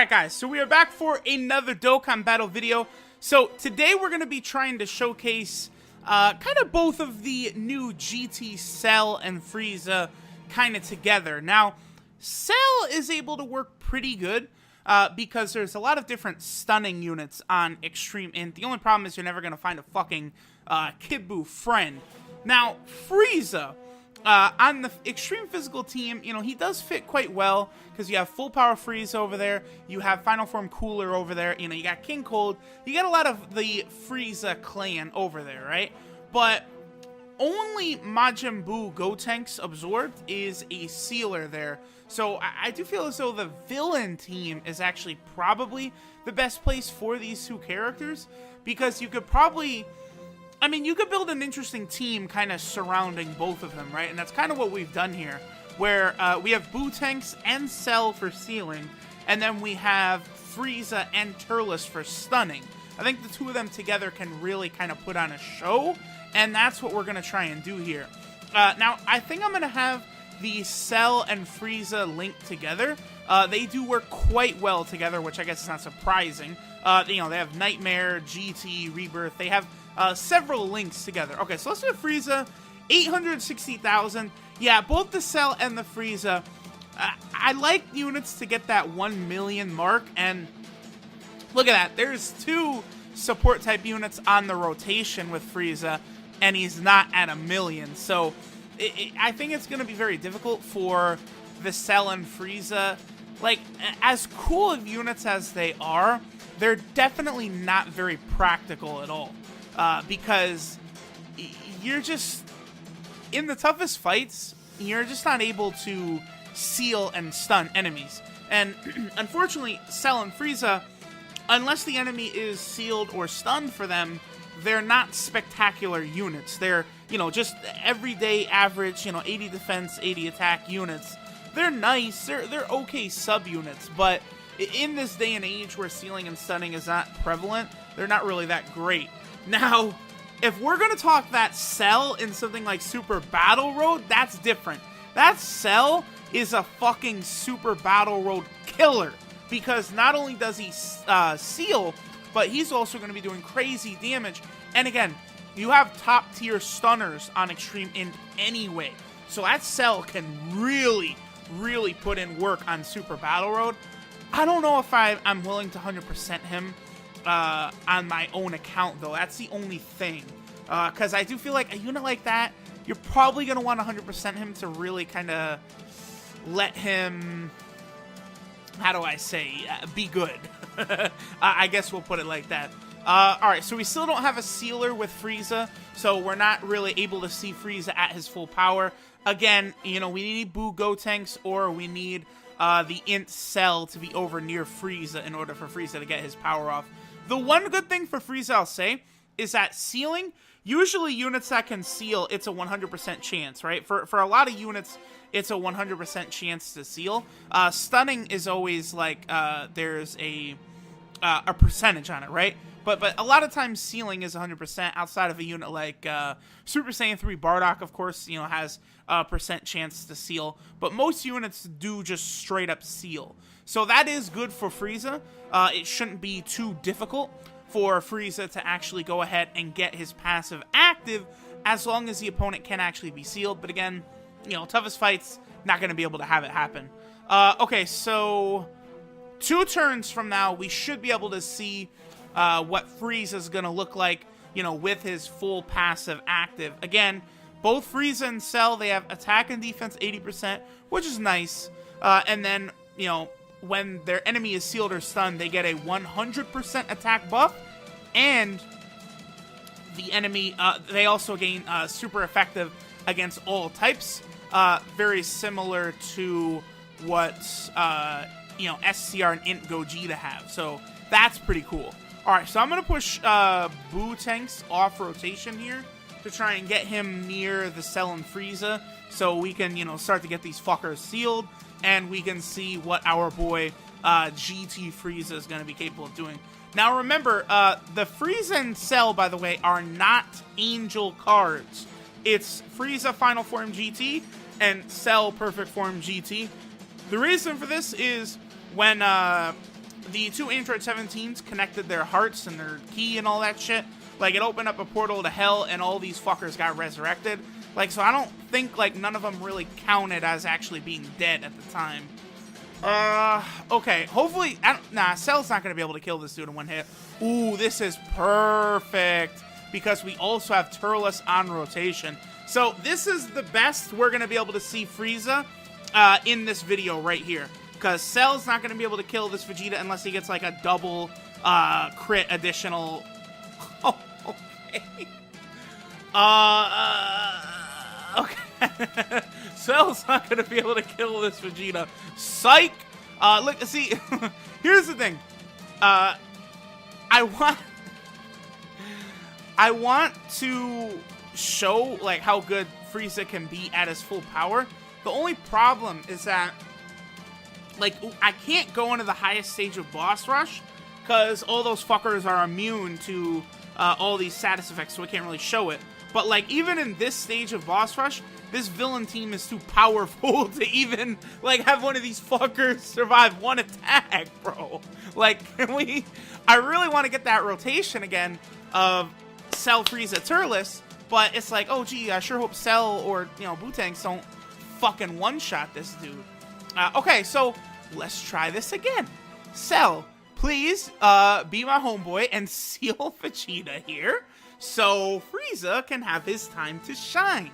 Alright guys, so we are back for another Dokkan Battle video. So today we're going to be trying to showcase kind of both of the new GT Cell and Frieza kind of together. Now, Cell is able to work pretty good because there's a lot of different stunning units on Extreme Int. The only problem is you're never going to find a fucking Kid Buu friend. Now, Frieza, on the Extreme Physical team, you know, he does fit quite well because you have Full Power Frieza over there, you have Final Form Cooler over there, you know, you got King Cold, you got a lot of the Frieza clan over there, right? But only Majin Buu Gotenks absorbed is a sealer there. So I do feel as though the villain team is actually probably the best place for these two characters because you could probably... I mean, you could build an interesting team kind of surrounding both of them, right? And that's kind of what we've done here, where we have Buu and Cell for sealing, and then we have Frieza and Turles for stunning. I think the two of them together can really kind of put on a show, and that's what we're going to try and do here. Now, I think I'm going to have the Cell and Frieza linked together. They do work quite well together, which I guess is not surprising. You know, they have Nightmare, GT, Rebirth. They have several links together. Okay, so let's do Frieza. 860,000. Yeah, both the Cell and the Frieza. I like units to get that 1 million mark, and look at that. There's two support type units on the rotation with Frieza, and he's not at 1 million. So I think it's going to be very difficult for the Cell and Frieza. Like, as cool of units as they are, they're definitely not very practical at all. Because you're just, in the toughest fights, you're just not able to seal and stun enemies. And unfortunately, Cell and Frieza, unless the enemy is sealed or stunned for them, they're not spectacular units. They're, you know, just everyday average, you know, 80 defense, 80 attack units. They're nice, they're okay sub-units, but in this day and age where sealing and stunning is not prevalent, they're not really that great. Now, if we're going to talk that Cell in something like Super Battle Road, that's different. That Cell is a fucking Super Battle Road killer, because not only does he seal, but he's also going to be doing crazy damage. And again, you have top tier stunners on Extreme Int anyway, so that Cell can really, really put in work on Super Battle Road. I don't know if I'm willing to 100% him on my own account, though. That's the only thing. Because I do feel like a unit like that, you're probably going to want 100% him to really kind of let him, how do I say, be good. I guess we'll put it like that. Alright, so we still don't have a sealer with Frieza, so we're not really able to see Frieza at his full power. Again, you know, we need Buu Gotenks, or we need the Int Cell to be over near Frieza in order for Frieza to get his power off. The one good thing for Frieza, I'll say, is that sealing, usually units that can seal, it's a 100% chance, right? For a lot of units, it's a 100% chance to seal. Stunning is always like, there's a percentage on it, right? But a lot of times sealing is 100% outside of a unit like Super Saiyan 3 Bardock, of course, you know, has a percent chance to seal. But most units do just straight up seal. So that is good for Frieza. It shouldn't be too difficult for Frieza to actually go ahead and get his passive active as long as the opponent can actually be sealed. But again, you know, toughest fights, not going to be able to have it happen. Okay, so 2 turns from now, we should be able to see what Frieza's going to look like, you know, with his full passive active. Again, both Frieza and Cell, they have attack and defense 80%, which is nice. And then, you know, when their enemy is sealed or stunned, they get a 100% attack buff, and the enemy, they also gain super effective against all types, very similar to what, you know, SCR and Int Gogeta have, so that's pretty cool. Alright, so I'm going to push Buu off rotation here to try and get him near the Cell and Frieza, so we can, you know, start to get these fuckers sealed, and we can see what our boy GT Frieza is going to be capable of doing. Now remember, the Frieza and Cell, by the way, are not Angel cards. It's Frieza Final Form GT and Cell Perfect Form GT. The reason for this is when the two Android 17s connected their hearts and their key and all that shit. Like, it opened up a portal to hell, and all these fuckers got resurrected. Like, so I don't think, like, none of them really counted as actually being dead at the time. Okay, hopefully, nah, Cell's not gonna be able to kill this dude in one hit. Ooh, this is perfect, because we also have Turles on rotation. So, this is the best we're gonna be able to see Frieza, in this video right here. Because Cell's not gonna be able to kill this Vegeta unless he gets, like, a double, crit additional... Oh, okay. Okay. Cell's not gonna be able to kill this Vegeta. Psych! Look, see, here's the thing. I want to show, like, how good Frieza can be at his full power. The only problem is that, like, I can't go into the highest stage of Boss Rush, because all those fuckers are immune to all these status effects, so we can't really show it. But, like, even in this stage of Boss Rush, this villain team is too powerful to even, like, have one of these fuckers survive one attack, bro. Like, can we... I really want to get that rotation again of Cell, Frieza, Turles, but it's like, oh, gee, I sure hope Cell or, you know, Bootangs don't fucking one-shot this dude. Okay, so let's try this again. Cell, please be my homeboy and seal Vegeta here, so Frieza can have his time to shine.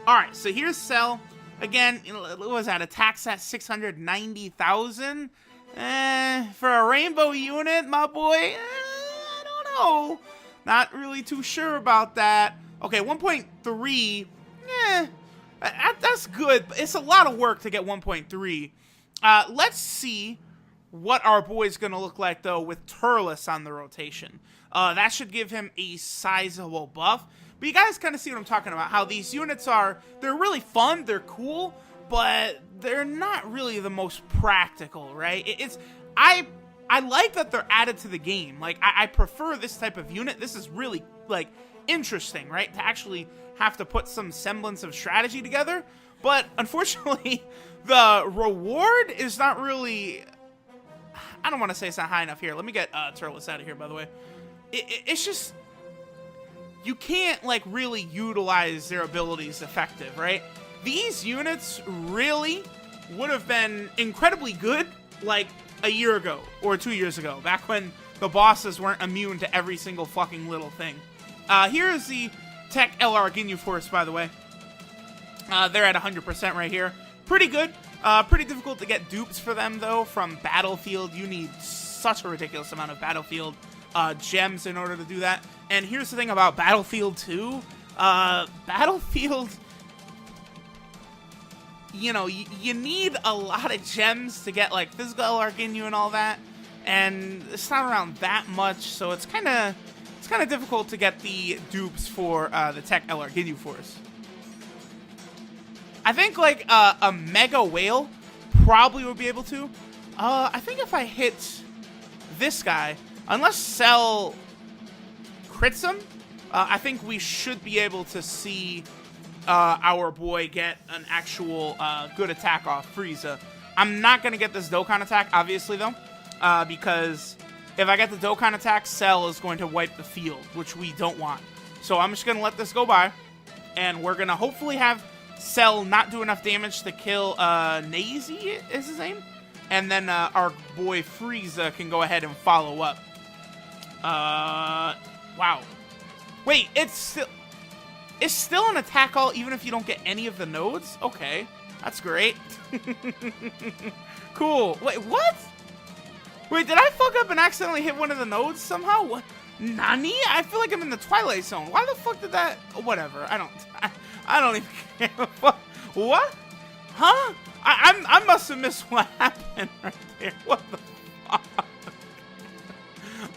Alright, so here's Cell. Again, what was that? Attacks at 690,000? For a rainbow unit, my boy? I don't know. Not really too sure about that. Okay, 1.3. That's good. But it's a lot of work to get 1.3. Let's see what our boy's gonna look like, though, with Turles on the rotation. That should give him a sizable buff. But you guys kind of see what I'm talking about, how these units are, they're really fun, they're cool, but they're not really the most practical, right? I like that they're added to the game. Like, I prefer this type of unit. This is really, like, interesting, right? To actually have to put some semblance of strategy together. But, unfortunately, the reward is not really... I don't want to say it's not high enough here. Let me get Turles out of here, by the way. It's just... You can't, like, really utilize their abilities effective, right? These units really would have been incredibly good, like, a year ago or 2 years ago, back when the bosses weren't immune to every single fucking little thing. Here is the Tech LR Ginyu Force, by the way. They're at 100% right here. Pretty good. Pretty difficult to get dupes for them, though, from Battlefield. You need such a ridiculous amount of Battlefield gems in order to do that. And here's the thing about Battlefield 2. Battlefield, you know, you need a lot of gems to get, like, physical LR Ginyu and all that. And it's not around that much, so it's kind of difficult to get the dupes for the Tech LR Ginyu Force. I think, like, a Mega Whale probably would be able to. I think if I hit this guy, unless Cell crits him, I think we should be able to see our boy get an actual good attack off Frieza. I'm not going to get this Dokkan attack, obviously, though, because if I get the Dokkan attack, Cell is going to wipe the field, which we don't want. So I'm just going to let this go by, and we're going to hopefully have Cell not do enough damage to kill Nazy, is his name? And then our boy Frieza can go ahead and follow up. Wow. Wait, it's still an attack all even if you don't get any of the nodes? Okay, that's great. Cool. Wait, what? Wait, did I fuck up and accidentally hit one of the nodes somehow? What? Nani? I feel like I'm in the Twilight Zone. Why the fuck did that? Whatever. I don't even care. What? Huh? I must have missed what happened right there. What the fuck?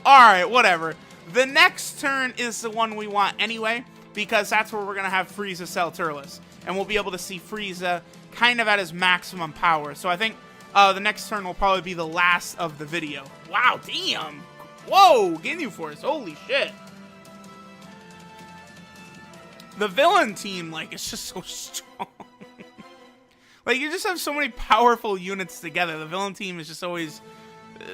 Alright, whatever. The next turn is the one we want anyway, because that's where we're going to have Frieza, Cell, Turles. And we'll be able to see Frieza kind of at his maximum power. So I think the next turn will probably be the last of the video. Wow, damn. Whoa, Ginyu Force. Holy shit. The villain team, like, it's just so strong. Like, you just have so many powerful units together. The villain team is just always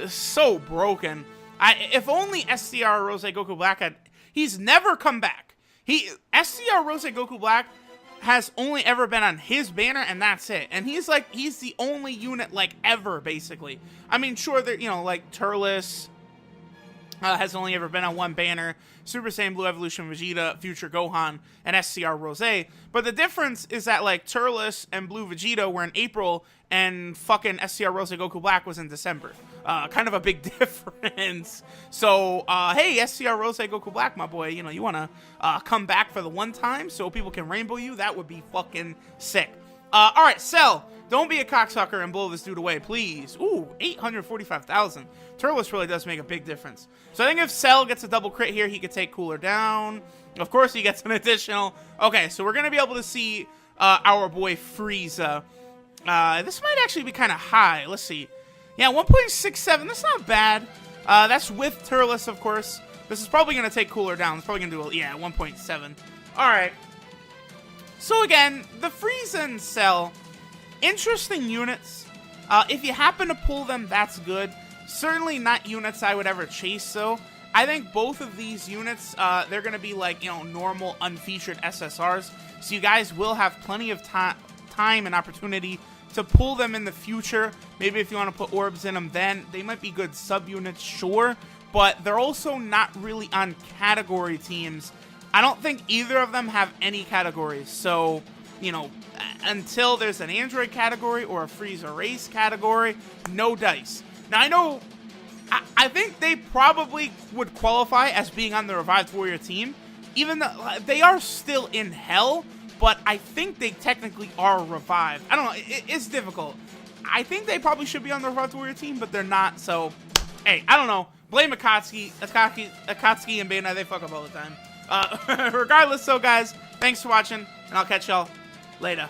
so broken. If only SCR Rose Goku Black had... He's never come back. SCR Rose Goku Black has only ever been on his banner, and that's it. And he's the only unit, like, ever, basically. I mean, sure, there, you know, like, Turles has only ever been on one banner. Super Saiyan Blue Evolution Vegeta, Future Gohan, and SCR Rose. But the difference is that, like, Turles and Blue Vegeta were in April, and fucking SCR Rose Goku Black was in December. Kind of a big difference. So, hey, SCR Rose Goku Black, my boy, you know, you want to come back for the one time so people can rainbow you? That would be fucking sick. Alright, Cell, don't be a cocksucker and blow this dude away, please. Ooh, 845,000. Turles really does make a big difference. So I think if Cell gets a double crit here, he could take Cooler down. Of course, he gets an additional. Okay, so we're going to be able to see our boy Frieza. This might actually be kind of high. Let's see. Yeah, 1.67. That's not bad. That's with Turles, of course. This is probably going to take Cooler down. It's probably going to do, 1.7. All right. So again, the Frieza and Cell, interesting units. If you happen to pull them, that's good. Certainly not units I would ever chase, though. I think both of these units, they're going to be like, you know, normal, unfeatured SSRs. So you guys will have plenty of time and opportunity to pull them in the future. Maybe if you want to put orbs in them then, they might be good sub-units, sure. But they're also not really on category teams. I don't think either of them have any categories. So, you know, until there's an Android category or a Frieza race category, no dice. Now, I know, I think they probably would qualify as being on the Revived Warrior team, even though they are still in Hell, but I think they technically are revived. I don't know, it's difficult. I think they probably should be on the Revived Warrior team, but they're not, so, hey, I don't know. Blame Akatsuki and Bandai, they fuck up all the time. Regardless, so guys, thanks for watching, and I'll catch y'all later.